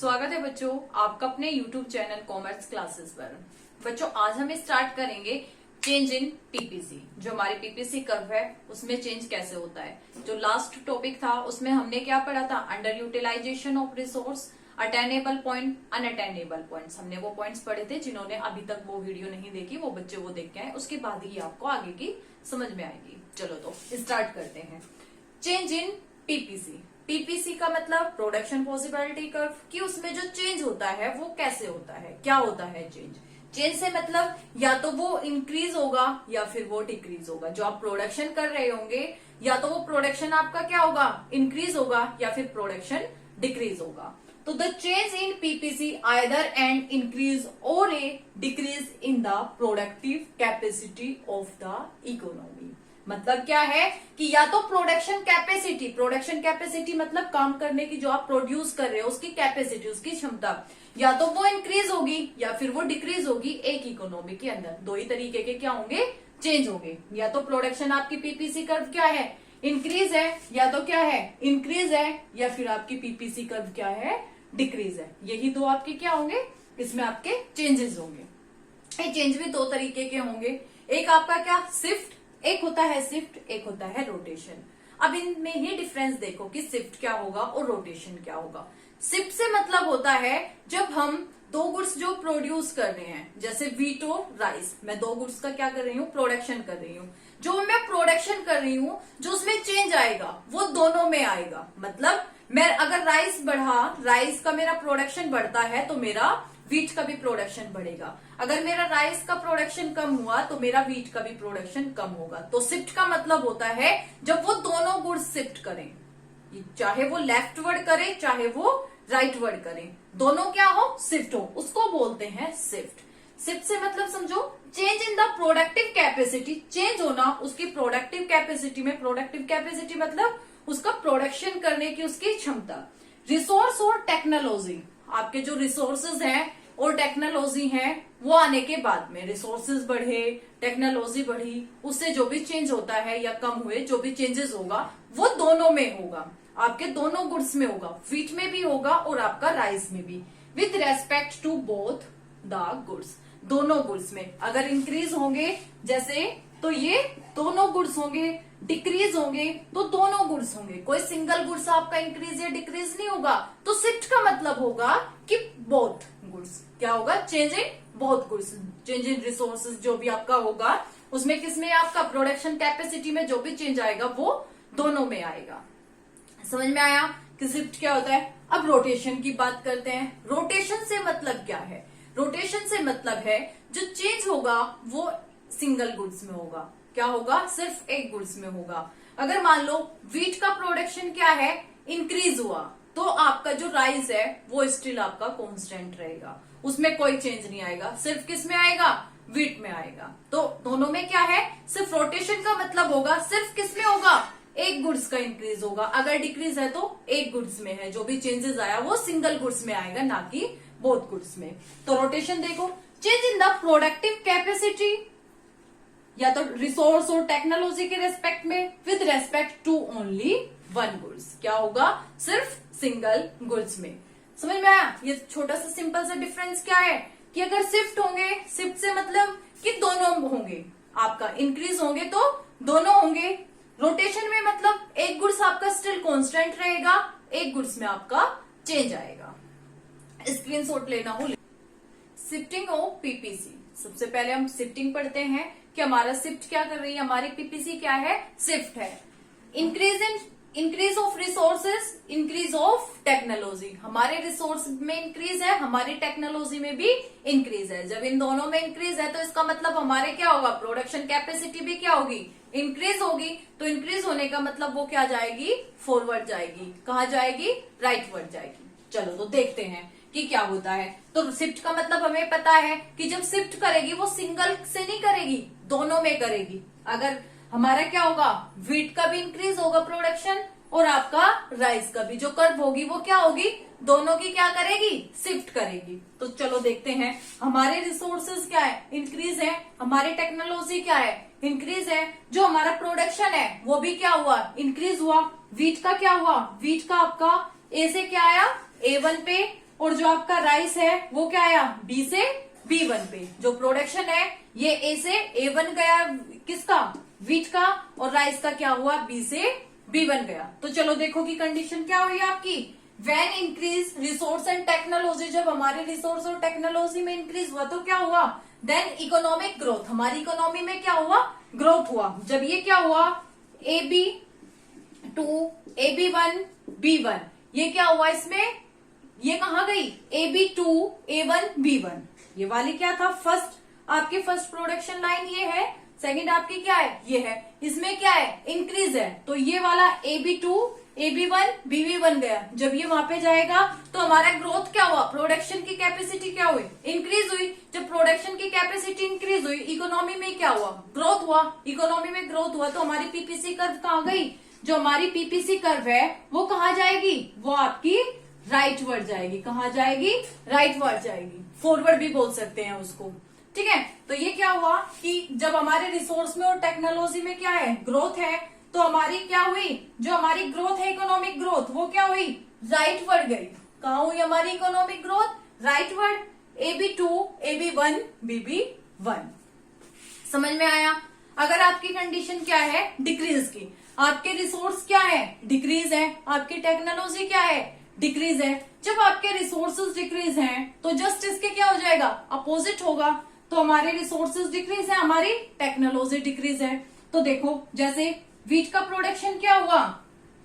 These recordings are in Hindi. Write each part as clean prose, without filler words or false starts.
स्वागत है बच्चों आपका अपने YouTube चैनल कॉमर्स क्लासेस पर। बच्चों आज हम स्टार्ट करेंगे चेंज इन पीपीसी। जो हमारी पीपीसी कर्व है उसमें चेंज कैसे होता है। जो लास्ट टॉपिक था उसमें हमने क्या पढ़ा था, under utilization of resource, attainable point, unattainable points. हमने वो पॉइंट्स पढ़े थे। जिन्होंने अभी तक वो वीडियो नहीं देखी वो बच्चे वो देख के आए, उसके बाद ही आपको आगे की समझ में आएगी। चलो तो स्टार्ट करते हैं। Change in PPC. पीपीसी का मतलब प्रोडक्शन पॉसिबिलिटी कर्व, कि उसमें जो चेंज होता है वो कैसे होता है, क्या होता है चेंज। चेंज से मतलब या तो वो इंक्रीज होगा या फिर वो डिक्रीज होगा। जो आप प्रोडक्शन कर रहे होंगे या तो वो प्रोडक्शन आपका क्या होगा, इंक्रीज होगा या फिर प्रोडक्शन डिक्रीज होगा। तो the change in PPC either an increase or a decrease in the productive capacity of the economy. मतलब क्या है कि या तो प्रोडक्शन कैपेसिटी मतलब काम करने की, जो आप प्रोड्यूस कर रहे हो उसकी कैपेसिटी, उसकी क्षमता, या तो वो इंक्रीज होगी या फिर वो डिक्रीज होगी एक इकोनॉमी के अंदर। दो ही तरीके के क्या होंगे, चेंज होंगे। या तो प्रोडक्शन आपकी पीपीसी कर्व क्या है, इंक्रीज है, या तो क्या है इंक्रीज है, या फिर आपकी पीपीसी कर्व क्या है, डिक्रीज है। यही दो आपके क्या होंगे, इसमें आपके चेंजेस होंगे। ये चेंज भी दो तरीके के होंगे। एक आपका क्या शिफ्ट, एक होता है शिफ्ट, एक होता है रोटेशन। अब इनमें ही डिफरेंस देखो कि शिफ्ट क्या होगा और रोटेशन क्या होगा। शिफ्ट से मतलब होता है जब हम दो गुड्स जो प्रोड्यूस कर रहे हैं, जैसे व्हीट और राइस, मैं दो गुड्स का क्या कर रही हूँ, प्रोडक्शन कर रही हूँ। जो मैं प्रोडक्शन कर रही हूँ जो उसमें चेंज आएगा वो दोनों में आएगा। मतलब मैं अगर राइस का मेरा प्रोडक्शन बढ़ता है तो मेरा व्हीट का भी प्रोडक्शन बढ़ेगा। अगर मेरा राइस का प्रोडक्शन कम हुआ तो मेरा व्हीट का भी प्रोडक्शन कम होगा। तो शिफ्ट का मतलब होता है जब वो दोनों गुड्स शिफ्ट करें, चाहे वो लेफ्टवर्ड करे चाहे वो राइटवर्ड करें, दोनों क्या हो, शिफ्ट हो, उसको बोलते हैं शिफ्ट। शिफ्ट से मतलब समझो change in the productive capacity, change होना उसकी प्रोडक्टिव कैपेसिटी में। प्रोडक्टिव कैपेसिटी मतलब उसका प्रोडक्शन करने की उसकी क्षमता। रिसोर्स और टेक्नोलॉजी, आपके जो रिसोर्सेज हैं और टेक्नोलॉजी है वो आने के बाद में, रिसोर्सेज बढ़े, टेक्नोलॉजी बढ़ी, उससे जो भी चेंज होता है या कम हुए जो भी चेंजेस होगा वो दोनों में होगा, आपके दोनों गुड्स में होगा, व्हीट में भी होगा और आपका राइस में भी, with respect to both the goods. दोनों गुड्स में अगर इंक्रीज होंगे जैसे तो ये दोनों गुड्स होंगे, डिक्रीज होंगे तो दोनों गुड्स होंगे। कोई सिंगल गुड्स आपका इंक्रीज या डिक्रीज नहीं होगा। तो शिफ्ट का मतलब होगा कि बोथ गुड्स क्या होगा, change in both goods. Change in resources जो भी आपका होगा उसमें किसमें, आपका प्रोडक्शन कैपेसिटी में जो भी चेंज आएगा वो दोनों में आएगा। समझ में आया कि शिफ्ट क्या होता है। अब रोटेशन की बात करते हैं। रोटेशन से मतलब क्या है, रोटेशन से मतलब है जो चेंज होगा वो सिंगल गुड्स में होगा। क्या होगा, सिर्फ एक गुड्स में होगा। अगर मान लो व्हीट का प्रोडक्शन क्या है, इंक्रीज हुआ, तो आपका जो राइस है वो स्टिल आपका कांस्टेंट रहेगा, उसमें कोई चेंज नहीं आएगा। सिर्फ किस में आएगा, व्हीट में आएगा। तो दोनों में क्या है, सिर्फ रोटेशन का मतलब होगा सिर्फ किस में होगा, एक गुड्स का इंक्रीज होगा। अगर डिक्रीज है तो एक गुड्स में है, जो भी चेंजेस आया वो सिंगल गुड्स में आएगा, ना कि बोथ गुड्स में। तो रोटेशन देखो, change in the productive capacity या तो रिसोर्स और टेक्नोलॉजी के रेस्पेक्ट में, with respect to only one goods. क्या होगा, सिर्फ सिंगल गुड्स में। समझ में आया। ये छोटा सा सिंपल सा डिफरेंस क्या है कि अगर शिफ्ट होंगे, शिफ्ट से मतलब कि दोनों होंगे, आपका इंक्रीज होंगे तो दोनों होंगे। रोटेशन में मतलब एक गुड्स आपका स्टिल कांस्टेंट रहेगा, एक गुड्स में आपका चेंज आएगा। स्क्रीनशॉट लेना हो। शिफ्टिंग ऑफ पीपीसी, सबसे पहले हम शिफ्टिंग पढ़ते हैं कि हमारा शिफ्ट क्या कर रही है, हमारी पीपीसी क्या है, शिफ्ट है। Increase of resources, increase of technology, हमारे रिसोर्स में इंक्रीज है, हमारी टेक्नोलॉजी में भी इंक्रीज है। जब इन दोनों में इंक्रीज है तो इसका मतलब हमारे क्या होगा, प्रोडक्शन कैपेसिटी भी क्या होगी, इंक्रीज होगी। तो इंक्रीज होने का मतलब वो क्या जाएगी, फॉरवर्ड जाएगी। कहाँ जाएगी, राइटवर्ड जाएगी। चलो तो देखते हैं कि क्या होता है। तो शिफ्ट का मतलब हमें पता है कि जब शिफ्ट करेगी वो सिंगल से नहीं करेगी, दोनों में करेगी। अगर हमारा क्या होगा, व्हीट का भी इंक्रीज होगा प्रोडक्शन और आपका राइस का भी, जो कर्व होगी वो क्या होगी, दोनों की क्या करेगी, शिफ्ट करेगी। तो चलो देखते हैं। हमारे रिसोर्सेज क्या है, इंक्रीज है, हमारी टेक्नोलॉजी क्या है, इंक्रीज है, जो हमारा प्रोडक्शन है वो भी क्या हुआ, इंक्रीज हुआ। व्हीट का क्या हुआ, व्हीट का आपका ए से क्या आया, A1 पे और जो आपका राइस है वो क्या आया बी से B1 पे। जो प्रोडक्शन है ये ए से A1 गया, किसका व्हीट का, और राइस का क्या हुआ बी से B1 गया। तो चलो देखो कि कंडीशन क्या हुई आपकी, when increase resource and technology, जब हमारे रिसोर्स और टेक्नोलॉजी में इंक्रीज हुआ तो क्या हुआ, देन इकोनॉमिक ग्रोथ, हमारी इकोनॉमी में क्या हुआ ग्रोथ हुआ। जब ये क्या हुआ AB2 AB1 B1, ये क्या हुआ इसमें, ये कहा गई AB2 A1 B1, ये वाली क्या था फर्स्ट, आपकी फर्स्ट प्रोडक्शन लाइन ये है, सेकंड आपकी क्या है ये है, इसमें क्या है इंक्रीज है, तो ये वाला AB2 AB1 BB1 गया। जब ये वहां पे जाएगा तो हमारा ग्रोथ क्या हुआ, प्रोडक्शन की कैपेसिटी क्या हुई इंक्रीज हुई। जब प्रोडक्शन की कैपेसिटी इंक्रीज हुई इकोनॉमी में क्या हुआ ग्रोथ हुआ, इकोनॉमी में ग्रोथ हुआ तो हमारी पीपीसी कर्व कहाँ गई, जो हमारी पीपीसी कर्व है वो कहाँ जाएगी, वो आपकी राइट वर्ड जाएगी। कहाँ जाएगी, राइट वर्ड जाएगी, फॉरवर्ड भी बोल सकते हैं उसको, ठीक है। तो ये क्या हुआ कि जब हमारे रिसोर्स में और टेक्नोलॉजी में क्या है ग्रोथ है, तो हमारी क्या हुई, जो हमारी ग्रोथ है इकोनॉमिक ग्रोथ वो क्या हुई राइट वर्ड गई। कहाँ हुई हमारी economic growth right word, AB2 AB1 BB1। समझ में आया। अगर आपकी कंडीशन क्या है डिक्रीज की, आपके रिसोर्स क्या है डिक्रीज है, आपकी टेक्नोलॉजी क्या है डिक्रीज है। जब आपके रिसोर्सेज डिक्रीज हैं तो जस्ट इसके क्या हो जाएगा अपोजिट होगा। तो हमारे रिसोर्सेज डिक्रीज है, हमारी टेक्नोलॉजी डिक्रीज है। तो देखो जैसे व्हीट का प्रोडक्शन क्या हुआ,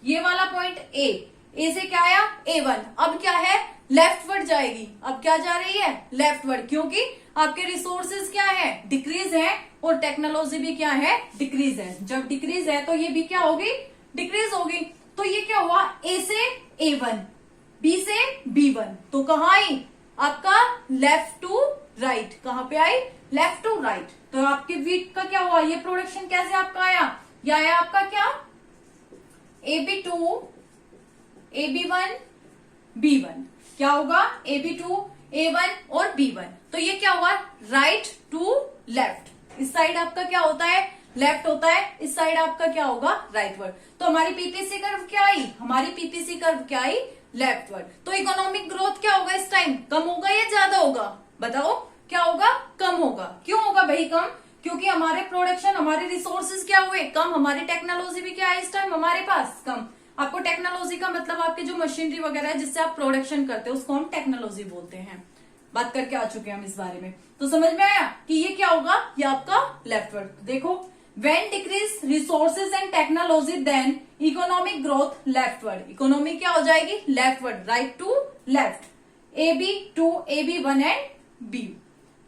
ये वाला पॉइंट ए से क्या आया A1, अब क्या है लेफ्ट वर्ड जाएगी, अब क्या जा रही है लेफ्ट वर्ड, क्योंकि आपके रिसोर्सेज क्या है डिक्रीज है और टेक्नोलॉजी भी क्या है डिक्रीज है। जब डिक्रीज है तो ये भी क्या होगी डिक्रीज होगी। तो ये क्या हुआ ए से A1 बी से B1, तो कहाँ आई आपका लेफ्ट टू राइट, कहाँ पे आई लेफ्ट टू राइट। तो आपके व्हीट का क्या हुआ, ये प्रोडक्शन कैसे आपका आया, ये आया आपका क्या AB2 AB1 B1, क्या होगा AB2 A1 और B1। तो ये क्या हुआ राइट टू लेफ्ट, इस साइड आपका क्या होता है लेफ्ट होता है, इस साइड आपका क्या होगा राइट वर्ड। तो हमारी पीपीसी कर्व क्या आई, हमारी पीपीसी कर्व क्या आई लेफ्ट वर्ड। तो इकोनॉमिक ग्रोथ क्या होगा इस टाइम, कम होगा या ज्यादा होगा, बताओ क्या होगा कम होगा। क्यों होगा भाई कम, क्योंकि हमारे प्रोडक्शन हमारे रिसोर्सेज क्या हुए कम, हमारी टेक्नोलॉजी भी क्या है इस टाइम हमारे पास कम। आपको टेक्नोलॉजी का मतलब आपके जो मशीनरी वगैरह है जिससे आप प्रोडक्शन करते हैं उसको हम टेक्नोलॉजी बोलते हैं, बात करके आ चुके हैं हम इस बारे में। तो समझ में आया कि ये क्या होगा, ये आपका लेफ्ट वर्ड। देखो when decrease resources and technology then economic growth leftward, economy क्या हो जाएगी leftward, right to left. AB2 AB1 and B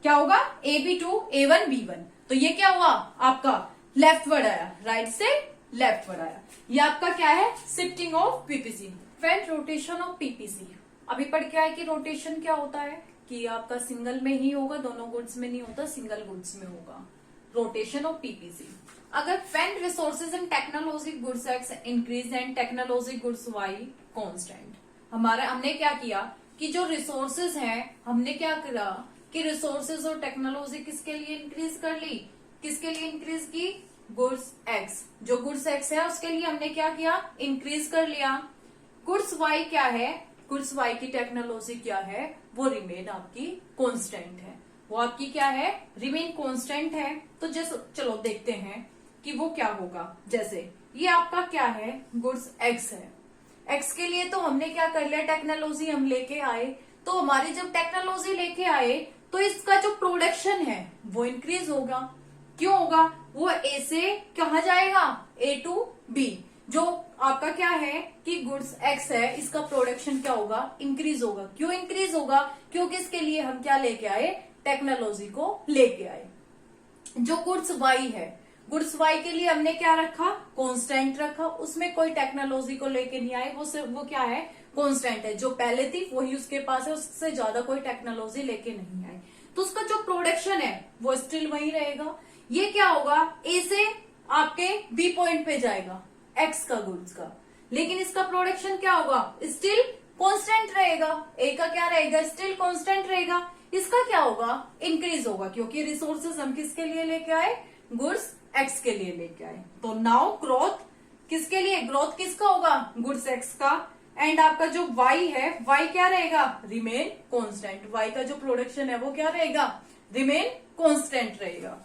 क्या होगा AB2 A1 B1, तो ये क्या हुआ आपका लेफ्ट वर्ड आया, राइट से लेफ्ट वर्ड आया। ये आपका क्या है shifting of PPC, when rotation of PPC. अभी पढ़ के आए कि रोटेशन क्या होता है, कि आपका सिंगल में ही होगा, दोनों गुड्स में नहीं होता, सिंगल गुड्स में होगा रोटेशन ऑफ पीपीसी। अगर when resources and technology goods X increase and technology goods Y constant, हमारा हमने क्या किया कि जो रिसोर्सेज हैं हमने क्या करा कि रिसोर्सेज और टेक्नोलॉजी किसके लिए इंक्रीज कर ली, किसके लिए इंक्रीज की गुड्स एक्स, जो गुड्स एक्स है उसके लिए हमने क्या किया इंक्रीज कर लिया। गुड्स वाई क्या है, गुड्स वाई की टेक्नोलॉजी क्या है वो रिमेन आपकी कांस्टेंट है, वो आपकी क्या है रिमेन कांस्टेंट है। तो जैसे चलो देखते हैं कि वो क्या होगा। जैसे ये आपका क्या है गुड्स एक्स है, एक्स के लिए तो हमने क्या कर लिया टेक्नोलॉजी हम लेके आए, तो हमारी जब टेक्नोलॉजी लेके आए तो इसका जो प्रोडक्शन है वो इंक्रीज होगा। क्यों होगा, वो ए से कहा जाएगा A टू B। जो आपका क्या है कि गुड्स एक्स है इसका प्रोडक्शन क्या होगा इंक्रीज होगा। क्यों इंक्रीज होगा, क्योंकि इसके लिए हम क्या लेके आए वो को लेके आए। जो गुड्स वाई है, गुड्स वाई के लिए हमने क्या रखा कांस्टेंट रखा, उसमें कोई टेक्नोलॉजी को लेके नहीं आए, वो क्या है कांस्टेंट है, जो पहले थी वही उसके पास है, उससे ज्यादा कोई टेक्नोलॉजी लेके नहीं आए, तो उसका जो प्रोडक्शन है वो स्टिल वही रहेगा। ये क्या होगा ए से आपके बी पॉइंट पे जाएगा एक्स का गुड्स का, लेकिन इसका प्रोडक्शन क्या होगा स्टिल कांस्टेंट रहेगा, ए का क्या रहेगा स्टिल कांस्टेंट रहेगा। इसका क्या होगा इंक्रीज होगा, क्योंकि रिसोर्सेज हम किसके लिए लेके आए गुड्स एक्स के लिए लेके आए। तो नाउ ग्रोथ किसके लिए, ग्रोथ किसका होगा गुड्स एक्स का, एंड आपका जो y है, y क्या रहेगा, रिमेन कांस्टेंट। y का जो प्रोडक्शन है वो क्या रहेगा, रिमेन कांस्टेंट रहेगा।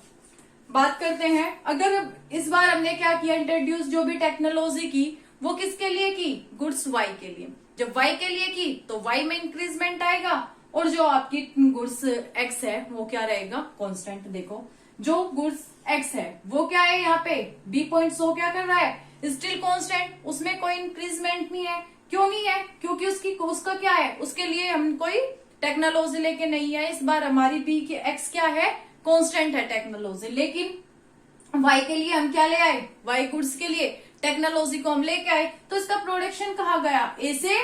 बात करते हैं, अगर इस बार हमने क्या किया, इंट्रोड्यूस जो भी टेक्नोलॉजी की वो किसके लिए की, गुड्स y के लिए। जब y के लिए की तो y में इंक्रीजमेंट आएगा, और जो आपकी गुड्स x है वो क्या रहेगा, कांस्टेंट। देखो जो गुड्स x है वो क्या है, यहाँ पे b पॉइंट शो क्या कर रहा है, स्टिल कांस्टेंट, उसमें कोई इंक्रीजमेंट नहीं है। क्यों नहीं है, क्योंकि उसका क्या है, उसके लिए हम कोई टेक्नोलॉजी लेके नहीं है। इस बार हमारी b की x क्या है, कांस्टेंट है टेक्नोलॉजी। लेकिन y के लिए हम क्या ले आए, y गुड्स के लिए टेक्नोलॉजी को हम लेके आए, तो इसका प्रोडक्शन कहा गया, a से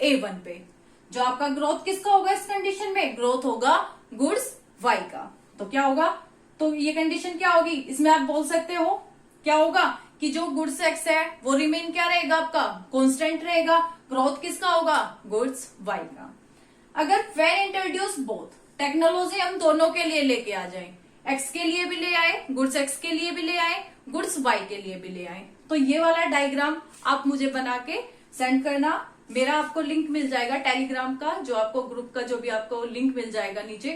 A1 पे। जो आपका ग्रोथ किसका होगा इस कंडीशन में, ग्रोथ होगा गुड्स y का। तो क्या होगा, तो ये कंडीशन क्या होगी, इसमें आप बोल सकते हो क्या होगा कि जो गुड्स x है वो रिमेन क्या रहेगा, आपका कांस्टेंट रहेगा। ग्रोथ किसका होगा, गुड्स y का। अगर व्हेन इंट्रोड्यूस बोथ, टेक्नोलॉजी हम दोनों के लिए लेके आ जाए, x के लिए भी ले आए, गुड्स x के लिए भी ले आए, गुड्स y के लिए भी ले आए, तो ये वाला डायग्राम आप मुझे बना के सेंड करना। मेरा आपको लिंक मिल जाएगा टेलीग्राम का, जो आपको ग्रुप का जो भी आपको लिंक मिल जाएगा, नीचे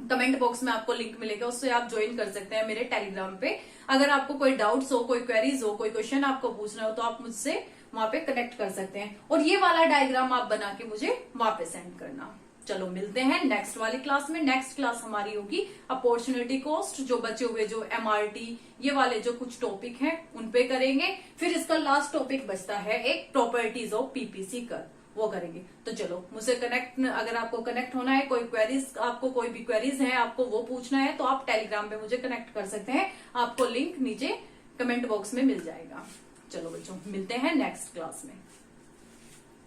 कमेंट बॉक्स में आपको लिंक मिलेगा, उससे आप ज्वाइन कर सकते हैं मेरे टेलीग्राम पे। अगर आपको कोई डाउट्स हो, कोई क्वेरीज हो, कोई क्वेश्चन आपको पूछना हो, तो आप मुझसे वहां पे कनेक्ट कर सकते हैं, और ये वाला डायग्राम आप बना के मुझे वहां पे सेंड करना। चलो मिलते हैं नेक्स्ट वाली क्लास में। नेक्स्ट क्लास हमारी होगी अपॉर्चुनिटी कॉस्ट, जो बचे हुए जो MRT ये वाले जो कुछ टॉपिक हैं उन पे करेंगे। फिर इसका लास्ट टॉपिक बचता है एक प्रॉपर्टीज ऑफ PPC कर्व, वो करेंगे। तो चलो मुझसे कनेक्ट, अगर आपको कनेक्ट होना है, कोई क्वेरीज, आपको कोई भी क्वेरीज है, आपको वो पूछना है, तो आप टेलीग्राम पे मुझे कनेक्ट कर सकते हैं। आपको लिंक नीचे कमेंट बॉक्स में मिल जाएगा। चलो बच्चों मिलते हैं नेक्स्ट क्लास में।